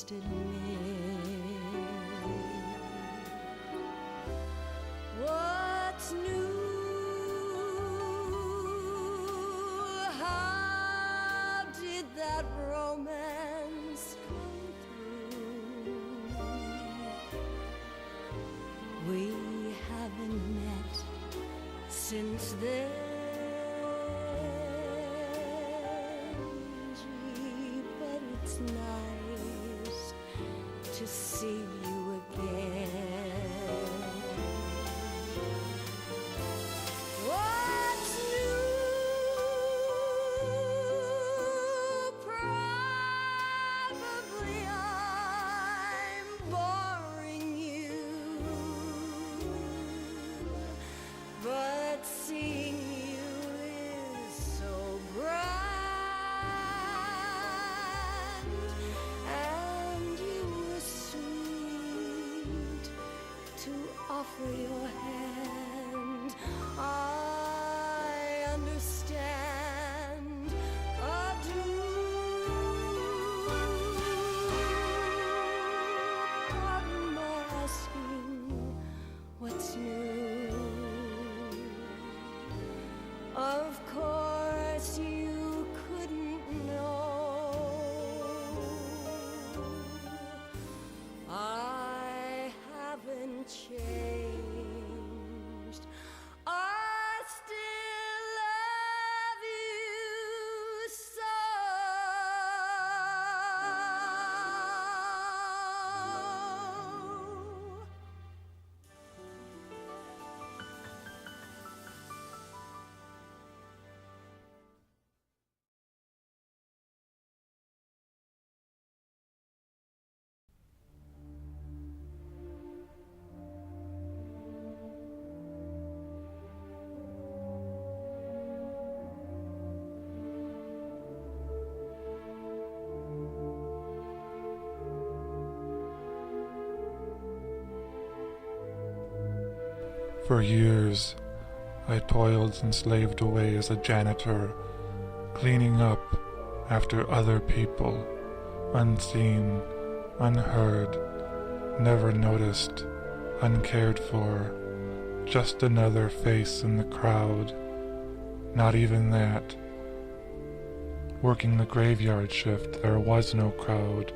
must admit. What's new? How did that romance come through? We haven't met since then. Gee, but it's nice to see you again. What's new? Probably I'm boring you, but seeing you is so grand, and you were sweet to offer your hand. I understand, do. Pardon my asking, what's new? Of course you couldn't know. I haven't changed. I still love you so. For years, I toiled and slaved away as a janitor, cleaning up after other people, unseen, unheard, never noticed, uncared for, just another face in the crowd. Not even that. Working the graveyard shift, there was no crowd,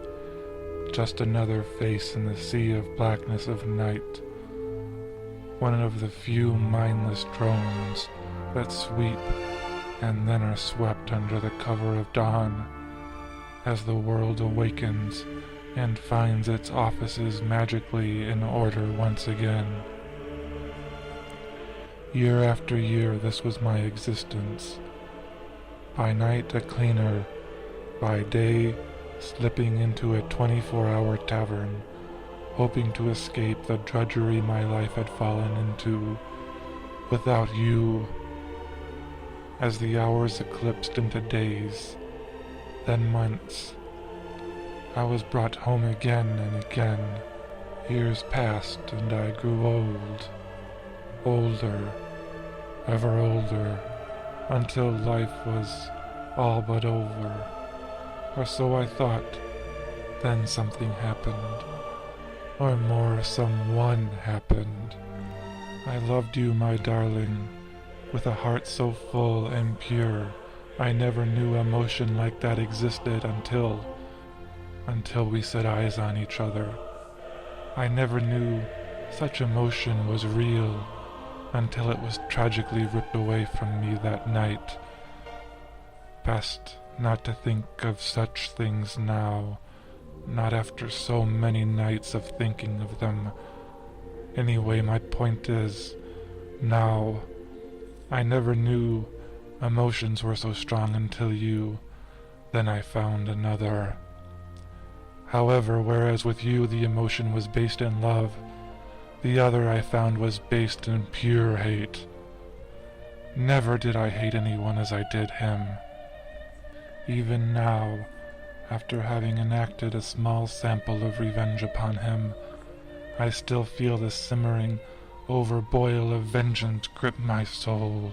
just another face in the sea of blackness of night. One of the few mindless drones that sweep and then are swept under the cover of dawn as the world awakens and finds its offices magically in order once again. Year after year this was my existence. By night a cleaner, by day slipping into a 24-hour tavern, hoping to escape the drudgery my life had fallen into, without you. As the hours eclipsed into days, then months, I was brought home again and again. Years passed and I grew old, older, ever older, until life was all but over. Or so I thought. Then something happened. Or more, someone happened. I loved you, my darling, with a heart so full and pure. I never knew emotion like that existed until we set eyes on each other. I never knew such emotion was real until it was tragically ripped away from me that night. Best not to think of such things now, not after so many nights of thinking of them. Anyway, my point is, now, I never knew emotions were so strong until you. Then I found another. However, whereas with you the emotion was based in love, the other I found was based in pure hate. Never did I hate anyone as I did him. Even now, after having enacted a small sample of revenge upon him, I still feel the simmering overboil of vengeance grip my soul,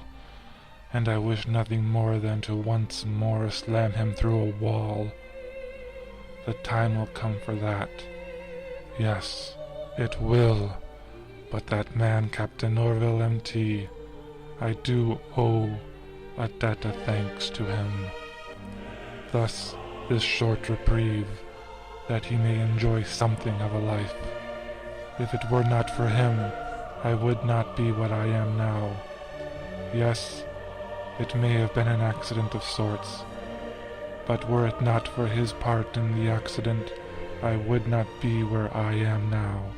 and I wish nothing more than to once more slam him through a wall. the time will come for that. Yes, it will. But that man, Captain Orville MT, I do owe a debt of thanks to him. Thus, this short reprieve, that he may enjoy something of a life. If it were not for him, I would not be what I am now. Yes, it may have been an accident of sorts, but were it not for his part in the accident, I would not be where I am now.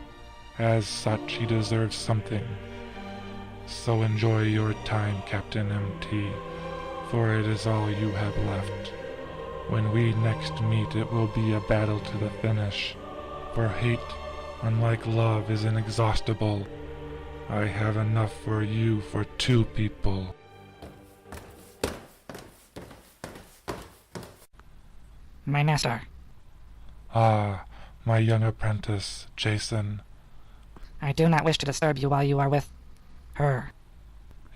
As such, he deserves something. So enjoy your time, Captain MT, for it is all you have left. When we next meet, it will be a battle to the finish, for hate, unlike love, is inexhaustible. I have enough for you for 2 people. My master. Ah, my young apprentice, Jason. I do not wish to disturb you while you are with her.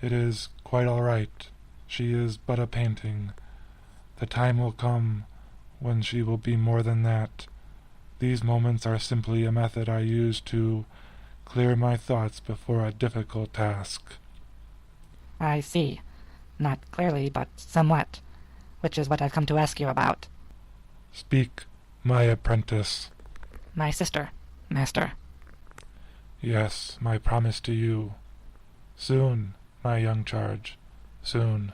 It is quite all right. She is but a painting. The time will come when she will be more than that. These moments are simply a method I use to clear my thoughts before a difficult task. I see. Not clearly, but somewhat. Which is what I've come to ask you about. Speak, my apprentice. My sister, master. Yes, my promise to you. Soon, my young charge. Soon.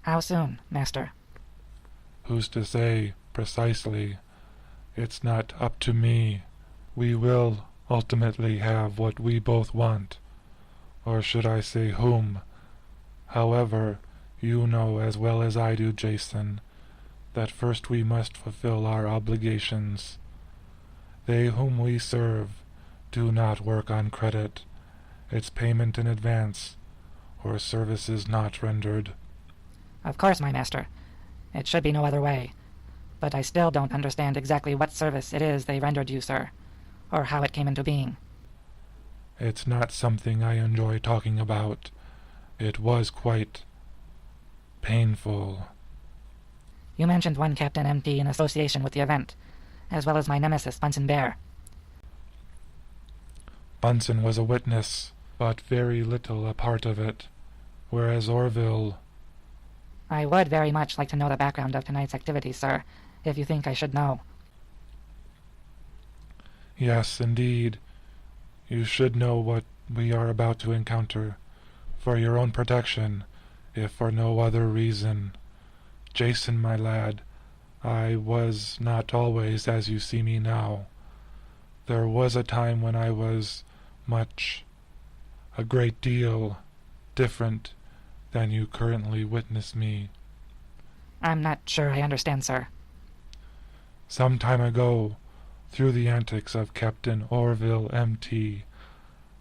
How soon, master? Who's to say, precisely? It's not up to me. We will ultimately have what we both want. Or should I say whom? However, you know as well as I do, Jason, that first we must fulfill our obligations. They whom we serve do not work on credit. It's payment in advance, or services not rendered. Of course, my master. It should be no other way. But I still don't understand exactly what service it is they rendered you, sir, or how it came into being. It's not something I enjoy talking about. It was quite painful. You mentioned one Captain MT in association with the event, as well as my nemesis, Bunsen Bear. Bunsen was a witness, but very little a part of it, whereas Orville... I would very much like to know the background of tonight's activities, sir, if you think I should know. Yes, indeed. You should know what we are about to encounter, for your own protection, if for no other reason. Jason, my lad, I was not always as you see me now. There was a time when I was a great deal, different than you currently witness me. I'm not sure I understand, sir. Some time ago, through the antics of Captain Orville MT,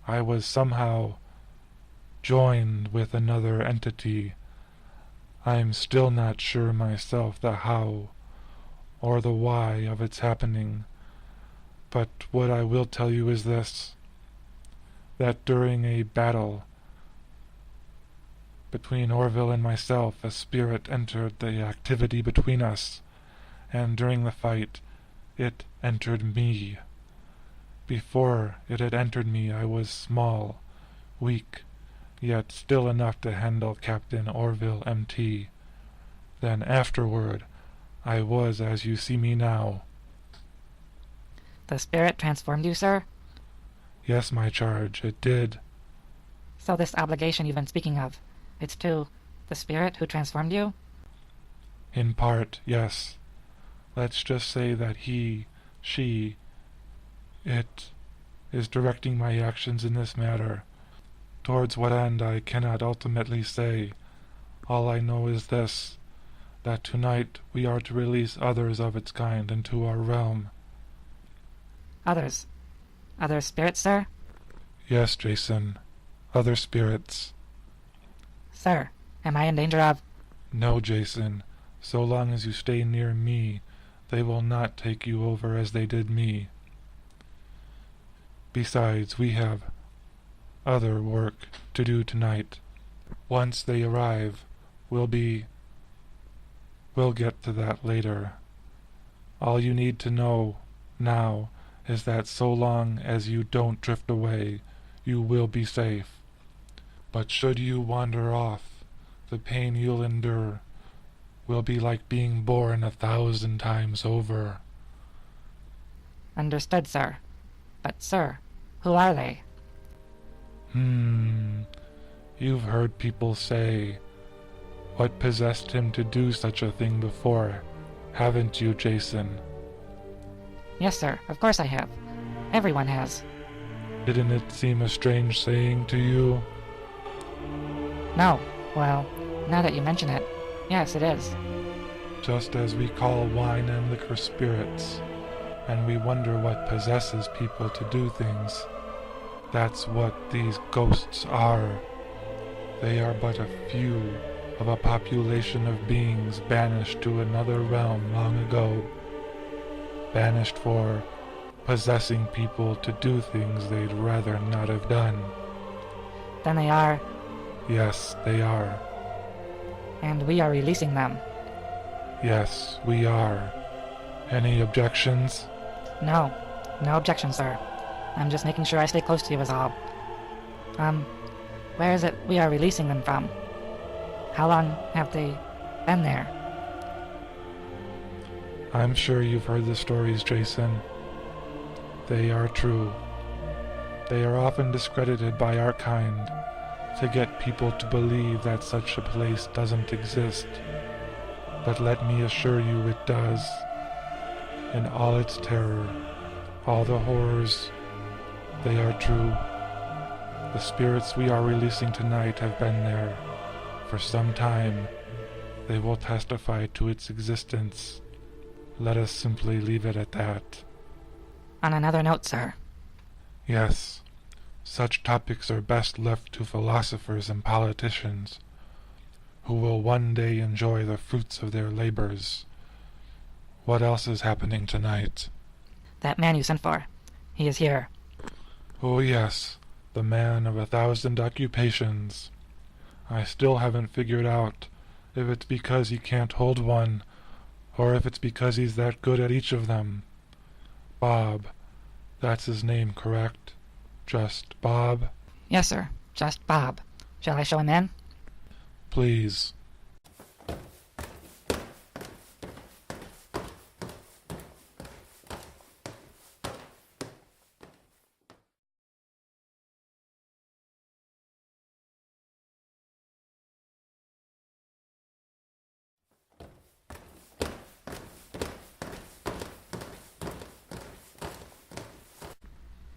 I was somehow joined with another entity. I'm still not sure myself the how or the why of its happening, but what I will tell you is this, that during a battle between Orville and myself, a spirit entered the activity between us, and during the fight, it entered me. Before it had entered me, I was small, weak, yet still enough to handle Captain Orville MT. Then afterward, I was as you see me now. The spirit transformed you, sir? Yes, my charge, it did. So this obligation you've been speaking of, it's to the spirit who transformed you? In part, yes. Let's just say that he, she, it, is directing my actions in this matter. Towards what end I cannot ultimately say. All I know is this, that tonight we are to release others of its kind into our realm. Others? Other spirits, sir? Yes, Jason. Other spirits. Sir, am I in danger of... No, Jason. So long as you stay near me, they will not take you over as they did me. Besides, we have other work to do tonight. Once they arrive, we'll get to that later. All you need to know now is that so long as you don't drift away, you will be safe. But should you wander off, the pain you'll endure will be like being born 1,000 times over. Understood, sir. But, sir, who are they? You've heard people say, "What possessed him to do such a thing before?" Haven't you, Jason? Yes, sir, of course I have. Everyone has. Didn't it seem a strange saying to you? No, well, now that you mention it, yes, it is. Just as we call wine and liquor spirits, and we wonder what possesses people to do things, that's what these ghosts are. They are but a few of a population of beings banished to another realm long ago. Banished for possessing people to do things they'd rather not have done. Then they are, Yes, they are. and we are releasing them. Yes, we are. Any objections? No, no objection, sir. I'm just making sure I stay close to you is all. Where is it we are releasing them from? How long have they been there? I'm sure you've heard the stories, Jason. They are true. They are often discredited by our kind to get people to believe that such a place doesn't exist. But let me assure you it does. In all its terror, all the horrors, they are true. The spirits we are releasing tonight have been there for some time. They will testify to its existence. Let us simply leave it at that. On another note, sir. Yes, such topics are best left to philosophers and politicians, who will one day enjoy the fruits of their labors. What else is happening tonight? That man you sent for. He is here. Oh yes, the man of 1,000 occupations. I still haven't figured out if it's because he can't hold one, or if it's because he's that good at each of them. Bob. That's his name, correct? Just Bob? Yes, sir. Just Bob. Shall I show him in? Please.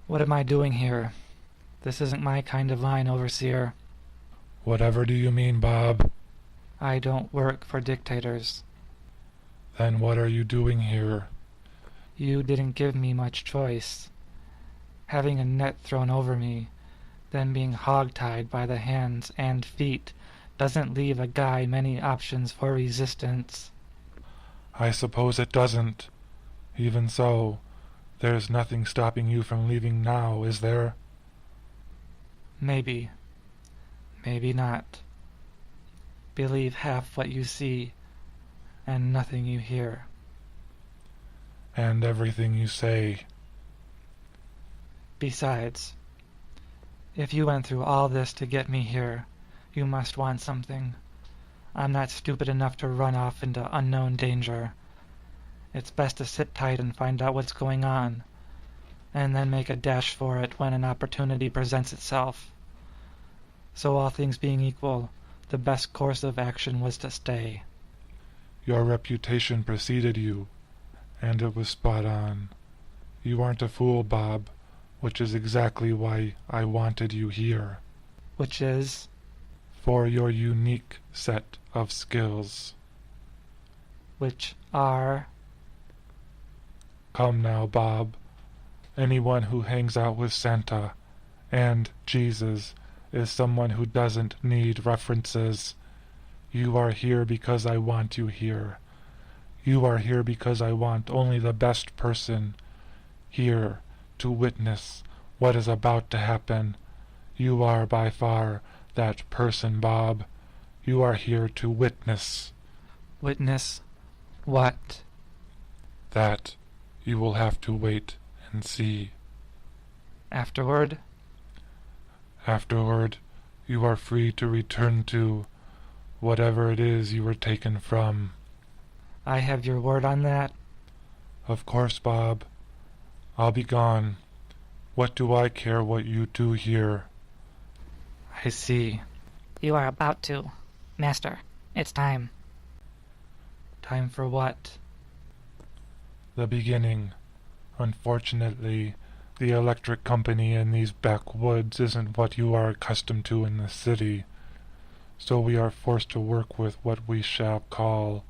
What am I doing here? This isn't my kind of line, Overseer. Whatever do you mean, Bob? I don't work for dictators. Then what are you doing here? You didn't give me much choice. Having a net thrown over me, then being hog-tied by the hands and feet, doesn't leave a guy many options for resistance. I suppose it doesn't. Even so, there's nothing stopping you from leaving now, is there? Maybe. Maybe not. Believe half what you see, and nothing you hear. And everything you say. Besides, if you went through all this to get me here, you must want something. I'm not stupid enough to run off into unknown danger. It's best to sit tight and find out what's going on, and then make a dash for it when an opportunity presents itself. So all things being equal, the best course of action was to stay. Your reputation preceded you, and it was spot on. You aren't a fool, Bob, which is exactly why I wanted you here. Which is? For your unique set of skills. Which are? Come now, Bob. Anyone who hangs out with Santa and Jesus is someone who doesn't need references. You are here because I want you here. You are here because I want only the best person here to witness what is about to happen. You are by far that person, Bob. You are here to witness. Witness what? That you will have to wait and see. Afterward? Afterward, you are free to return to whatever it is you were taken from. I have your word on that? Of course, Bob. I'll be gone. What do I care what you do here? I see. You are about to. Master, it's time. Time for what? The beginning. Unfortunately, the electric company in these backwoods isn't what you are accustomed to in the city, so we are forced to work with what we shall call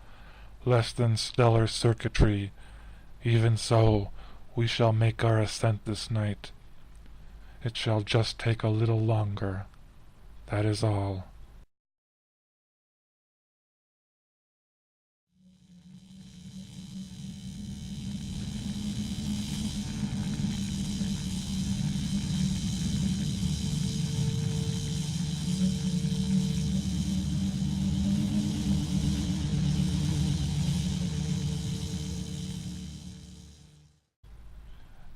less than stellar circuitry. Even so, we shall make our ascent this night. It shall just take a little longer. That is all.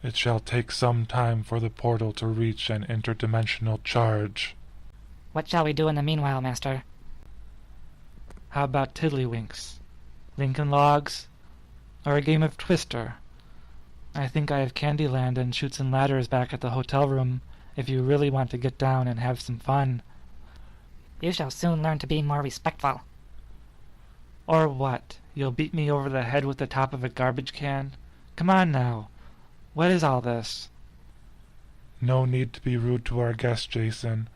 It shall take some time for the portal to reach an interdimensional charge. What shall we do in the meanwhile, Master? How about tiddlywinks? Lincoln Logs? Or a game of Twister? I think I have Candyland and Chutes and Ladders back at the hotel room if you really want to get down and have some fun. You shall soon learn to be more respectful. Or what? You'll beat me over the head with the top of a garbage can? Come on now. What is all this? No need to be rude to our guest, Jason.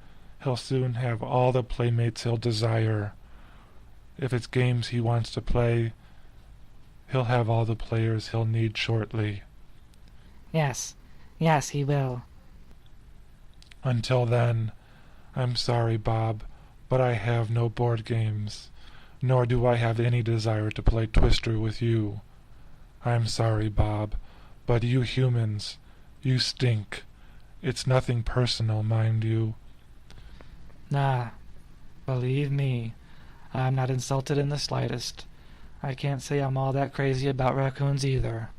He'll soon have all the playmates he'll desire. If it's games he wants to play, he'll have all the players he'll need shortly. Yes, he will. Until then, I'm sorry, Bob, but I have no board games, nor do I have any desire to play Twister with you. I'm sorry, Bob, but you humans, you stink. It's nothing personal, mind you. Nah, believe me, I'm not insulted in the slightest. I can't say I'm all that crazy about raccoons either.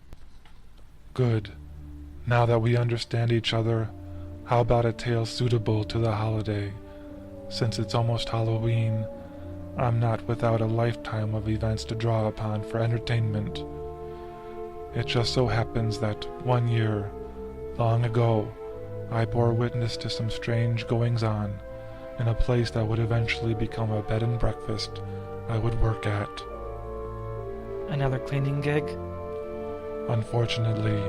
Good. Now that we understand each other, how about a tale suitable to the holiday? Since it's almost Halloween, I'm not without a lifetime of events to draw upon for entertainment. It just so happens that one year, long ago, I bore witness to some strange goings-on in a place that would eventually become a bed and breakfast I would work at. Another cleaning gig? Unfortunately,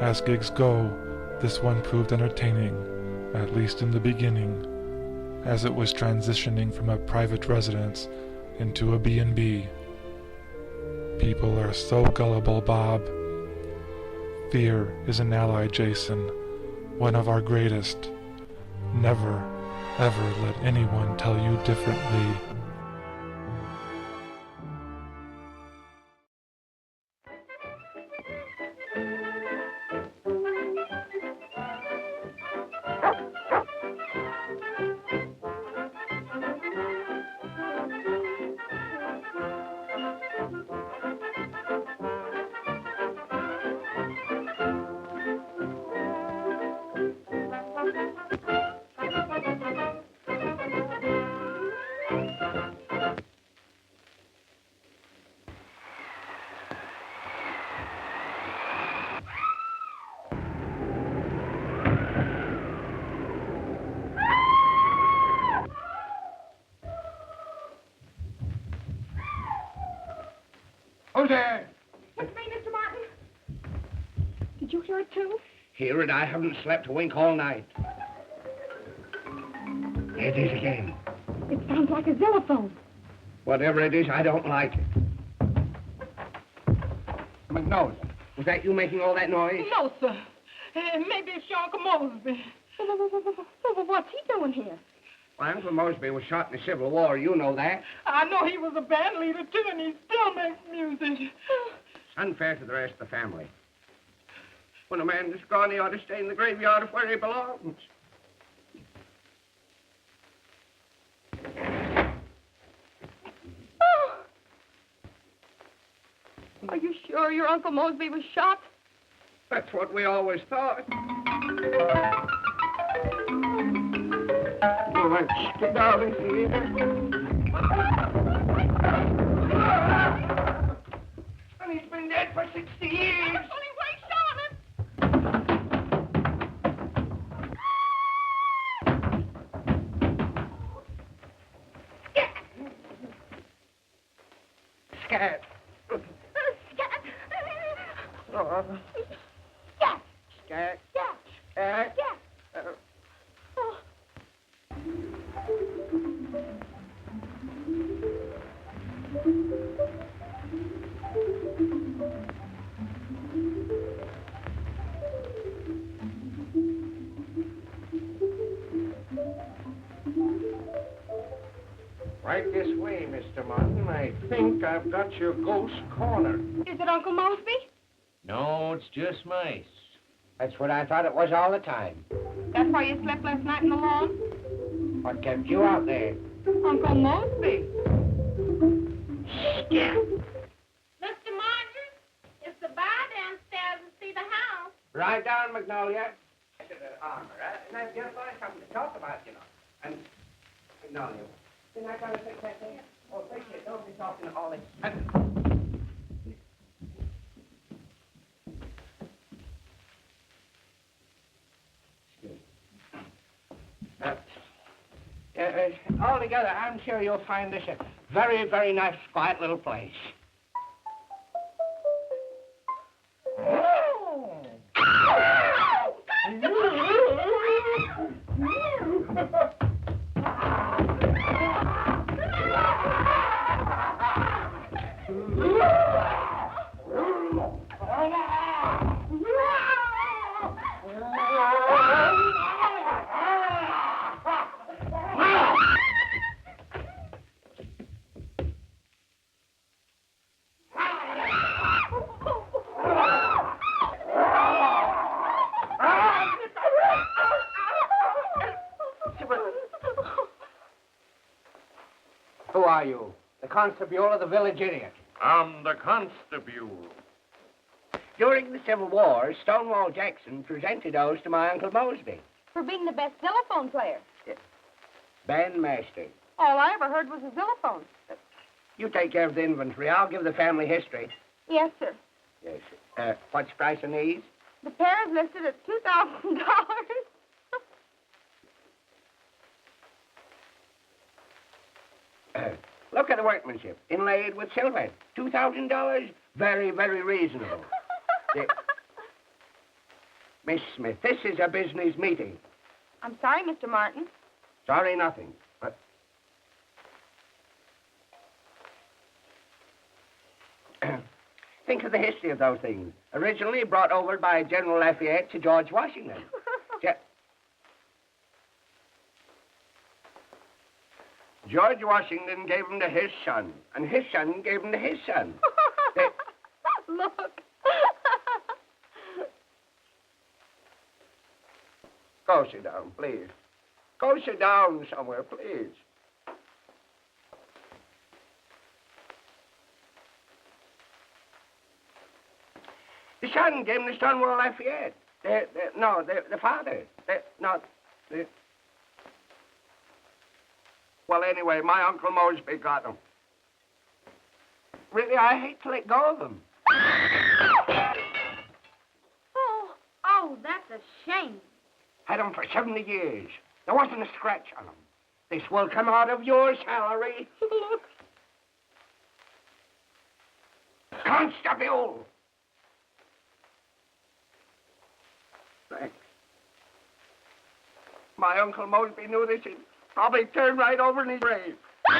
as gigs go, this one proved entertaining, at least in the beginning, as it was transitioning from a private residence into a B&B. People are so gullible, Bob. Fear is an ally, Jason, one of our greatest. Never, ever let anyone tell you differently. Who's there? It's me, Mr. Martin. Did you hear it, too? Hear it? I haven't slept a wink all night. There it is again. It sounds like a xylophone. Whatever it is, I don't like it. McNose, was that you making all that noise? No, sir. Maybe it's your Uncle Mosby. What's he doing here? My Uncle Mosby was shot in the Civil War. You know that. I know he was a band leader, too, and he still makes music. It's unfair to the rest of the family. When a man is gone, he ought to stay in the graveyard of where he belongs. Are you sure your Uncle Mosby was shot? That's what we always thought. Oh, let's get out of here. And he's been dead for 60 years. Scat. Scat! Oh. Scat! Scat. Scat! Scat. Scat! Oh. Right this way, Mr. Martin. I think I've got your ghost corner. Is it Uncle Mosby? No, it's just mice. That's what I thought it was all the time. That's why you slept last night in the lawn? What kept you out there? Uncle Mosby. Yeah. Mr. Martin, is the bar downstairs to see the house? Right down, Magnolia. To the armor, and I've just got something to talk about, you know. And, Magnolia, didn't I kind of fix that thing? Oh, appreciate it. Don't be talking all this. Altogether, I'm sure you'll find this a very, very nice, quiet little place. Who are you? The constable or the village idiot? I'm the constable. During the Civil War, Stonewall Jackson presented those to my Uncle Mosby. For being the best xylophone player. Bandmaster. All I ever heard was a xylophone. You take care of the inventory. I'll give the family history. Yes, sir. Yes. What's the price on these? The pair is listed at $2,000. Look at the workmanship. Inlaid with silver. $2,000. Very, very reasonable. Yeah. Miss Smith, this is a business meeting. I'm sorry, Mr. Martin. Sorry, nothing. But think of the history of those things. Originally brought over by General Lafayette to George Washington. George Washington gave them to his son, and his son gave them to his son. Look. Go sit down, please. Go sit down somewhere, please. The son gave him to Stonewall Lafayette. The father. Well, anyway, my Uncle Mosby got them. Really, I hate to let go of them. Oh, that's a shame. Had them for 70 years. There wasn't a scratch on them. This will come out of your salary. Look. Constable! Thanks. My Uncle Mosby knew this. He'd probably turn right over in his grave. He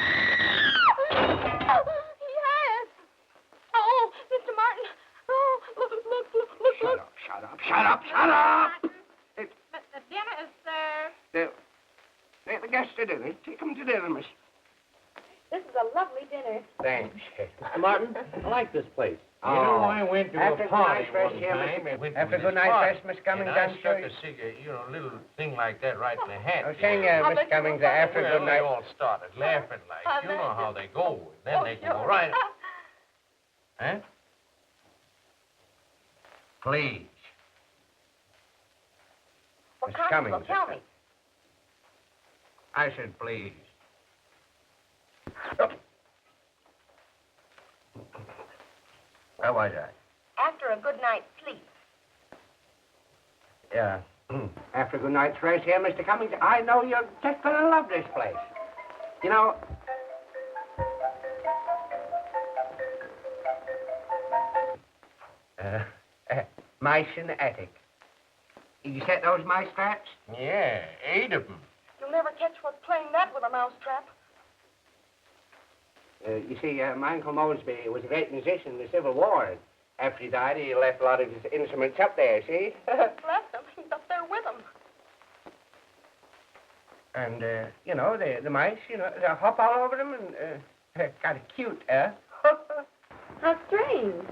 has. Oh, Mr. Martin. Oh, look. Shut up. The dinner is served. The guests to dinner. Take them to dinner, miss. This is a lovely dinner. Thanks. Mr. Martin, I like this place. Oh. You know, I went to After a a party good night's rest one here, time. Mr. I went After to a good this night's party, rest, Miss Cummings, and I I'm stuck sure. a cigarette, little thing like that right in the hat. I was saying, Miss Cummings, after a Well, good they night. all started laughing like, you know how they go. And then they can go right. Huh? Please. What Mr. constable? Cummings. Tell me. I said please. Where was I? After a good night's sleep. Yeah. After a good night's rest here, Mr. Cummings, I know you're just gonna love this place. You know... mice in the attic. Did you set those mice traps? Yeah, 8 of them. You'll never catch what's playing that with a mousetrap. You see, my Uncle Mosby was a great musician in the Civil War. And after he died, he left a lot of his instruments up there, see? Left them. He's up there with them. And, you know, the mice, you know, they hop all over them and kind of cute, huh? How strange.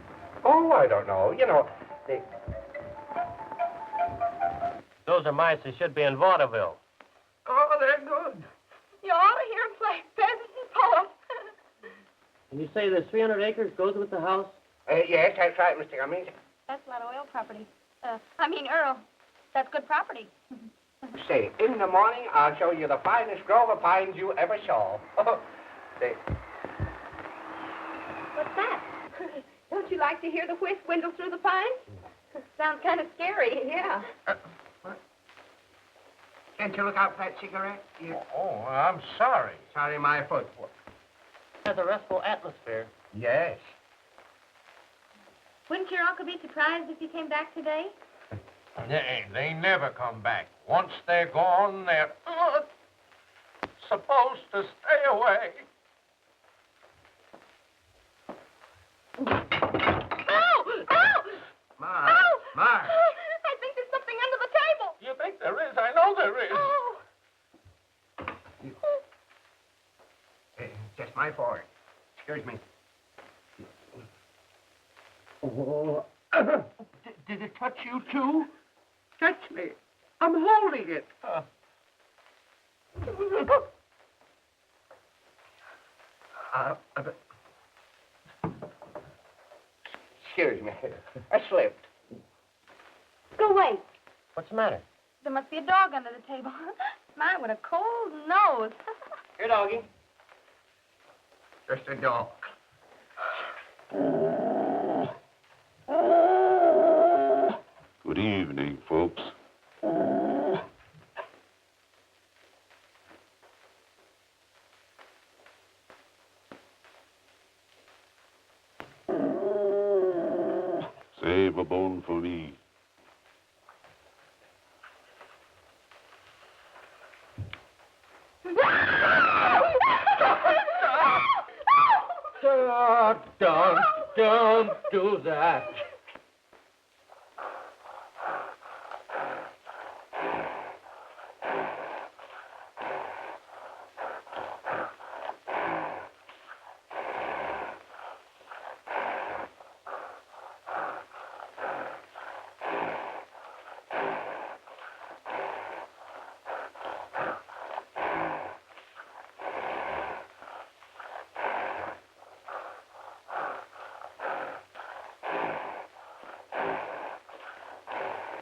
Oh, I don't know. You know, they... Those are mice that should be in vaudeville. Oh, they're good. You ought to hear him play peasants and poets. And you say the 300 acres goes with the house? Yes, that's right, Mr. Cummings. That's a lot of oil property. Earl, that's good property. Say, in the morning, I'll show you the finest grove of pines you ever saw. Say, What's that? Don't you like to hear the whisk windle through the pines? Sounds kind of scary. Yeah. what? Can't you look out for that cigarette? You... Oh, I'm sorry. Sorry, my foot. Has a restful atmosphere. Yes. Wouldn't your uncle be surprised if you came back today? They never come back. Once they're gone, they're supposed to stay away. Ow! Ow! Ma. Ow! Ma. I think there's something under the table. You think there is? I know there is. Oh. Just my fault. Excuse me. Oh. Did it touch you, too? Touch me. I'm holding it. Excuse me. I slipped. Go away. What's the matter? There must be a dog under the table. Mine with a cold nose. Here, doggy. Just a dog. Good evening, folks. Save a bone for me. Don't do that.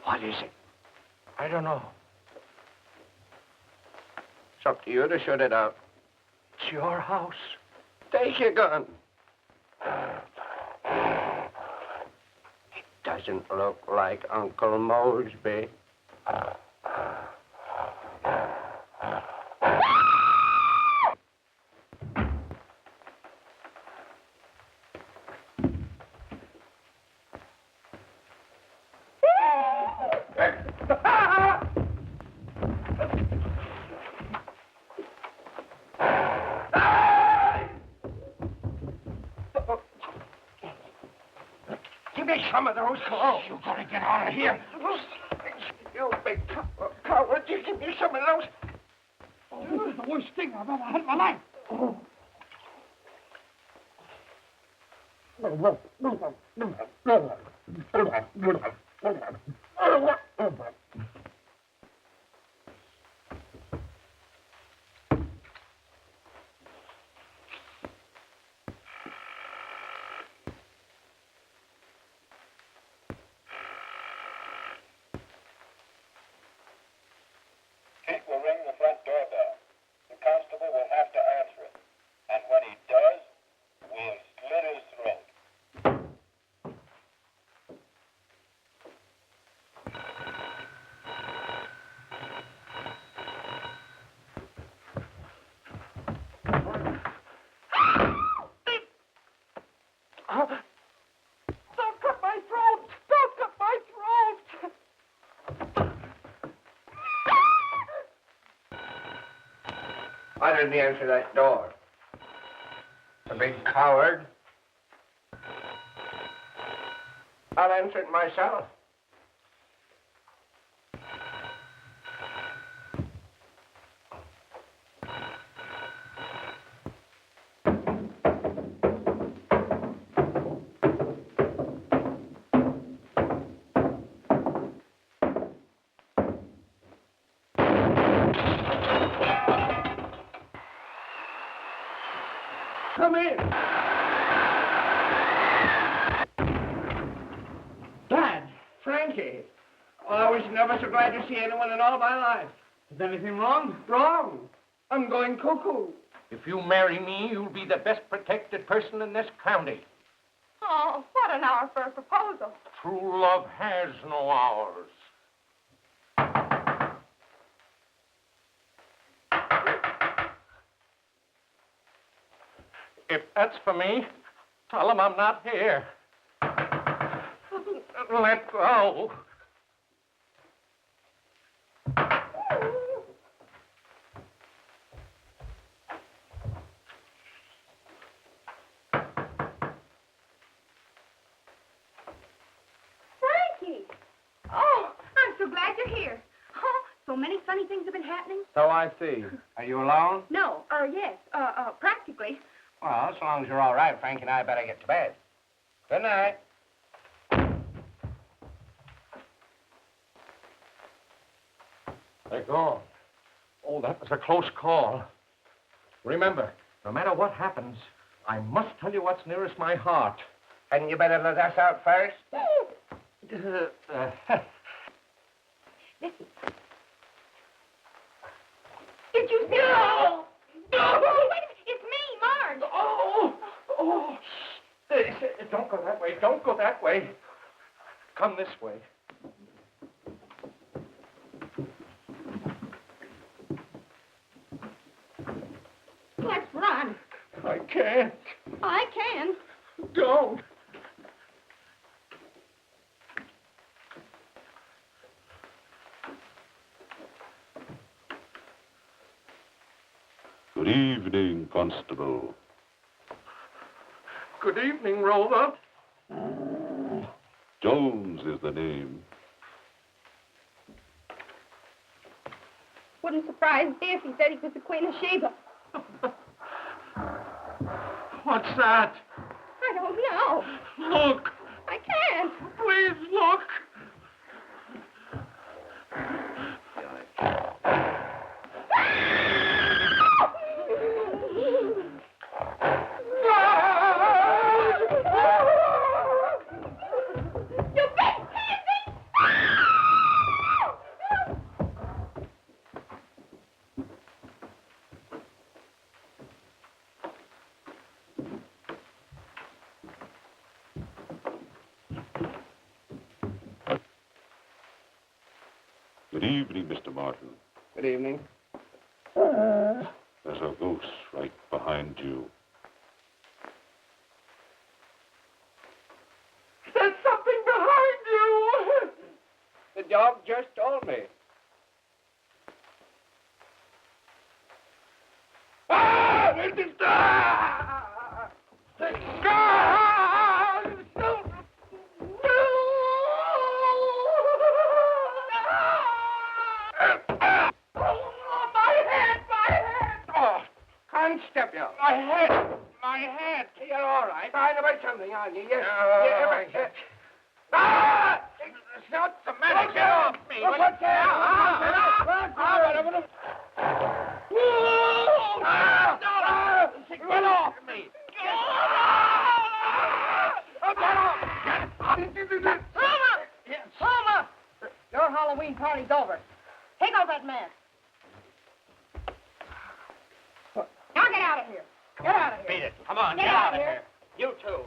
What is it? I don't know. It's up to you to shut it out. It's your house. Take your gun. It doesn't look like Uncle Mosby. Give me some of those clothes. You gotta get out of here. You big coward. You give me some of those. This is the worst thing I've ever had in my life. Why didn't he answer that door? A big coward. I'll answer it myself. Come in. Dad, Frankie. Oh, I was never so glad to see anyone in all my life. Is anything wrong? Wrong. I'm going cuckoo. If you marry me, you'll be the best protected person in this county. Oh, what an hour for a proposal. True love has no hours. If that's for me, tell him I'm not here. Let go. Frankie! Oh, I'm so glad you're here. Oh, so many funny things have been happening. So I see. Are you alone? No, yes, practically. Well, so long as you're all right, Frank and I better get to bed. Good night. They're gone. Oh, that was a close call. Remember, no matter what happens, I must tell you what's nearest my heart. Hadn't you better let us out first? Listen. Did you see? No! No! Wait a minute. It's me, Marge. Oh! Don't go that way. Don't go that way. Come this way. Let's run. I can't. I can. Don't. Good evening, Constable. Good evening, Rover. Jones is the name. Wouldn't surprise me if he said he was the Queen of Sheba. What's that? I don't know. Look. I can't. Please look. Good evening, Mr. Martin. Good evening. There's a ghost right behind you. There's something behind you. The dog just told me. Ah! Constable. My head. You're all right. Trying to put something on you. Yes. Ah! It's not the matter. Get off me. What's that? Get off me. Homer! Your Halloween party's over. Take off that mask. Now get out of here. Get out of here. Beat it. Come on, Get out of here. You too.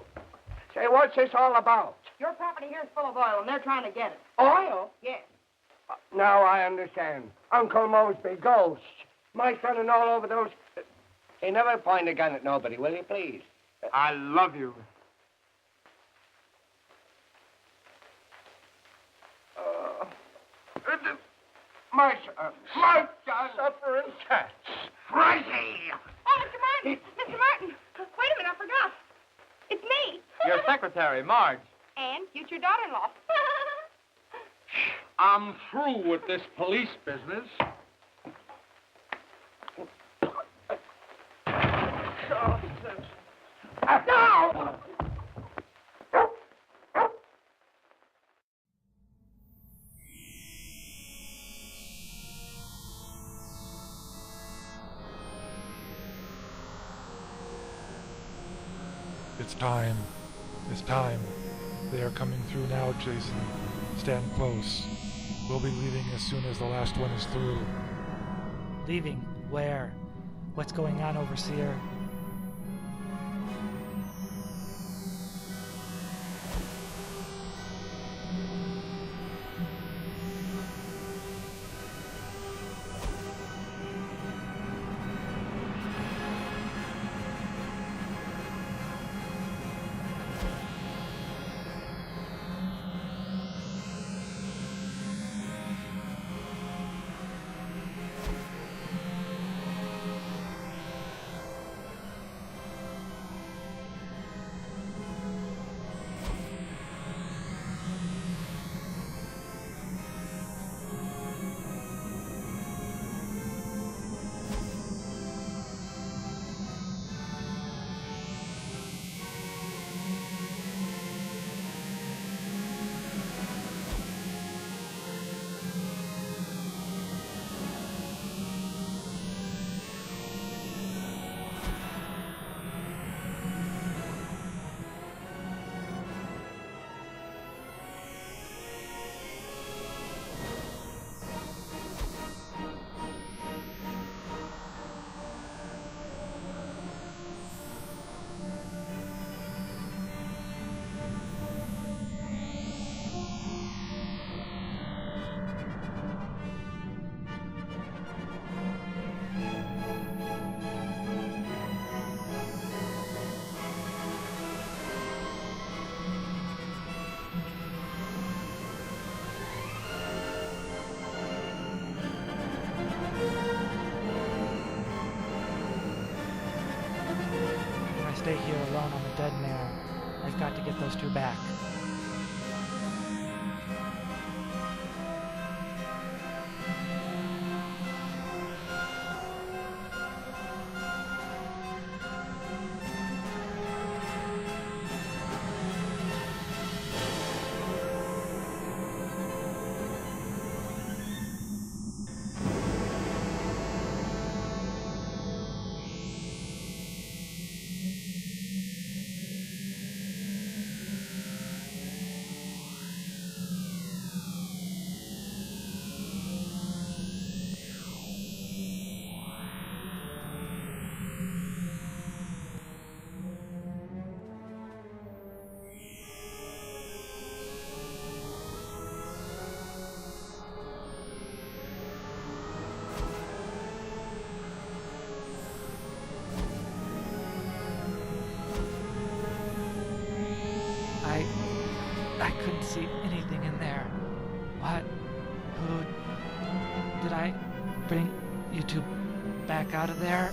Say, what's this all about? Your property here's full of oil, and they're trying to get it. Oil? Yes. Now I understand. Uncle Mosby, ghosts. My son and all over those... Hey, never point a gun at nobody, will you, please? I love you. My son. Suffering cats. crazy! Oh, Mr. Martin! Mr. Martin! Wait a minute, I forgot. It's me. Your secretary, Marge. And future daughter-in-law. I'm through with this police business. Now! It's time. It's time. They are coming through now, Jason. Stand close. We'll be leaving as soon as the last one is through. Leaving? Where? What's going on, Overseer? Stay here alone on the dead mare. I've got to get those two back. I couldn't see anything in there. What? Who? Did I bring you two back out of there?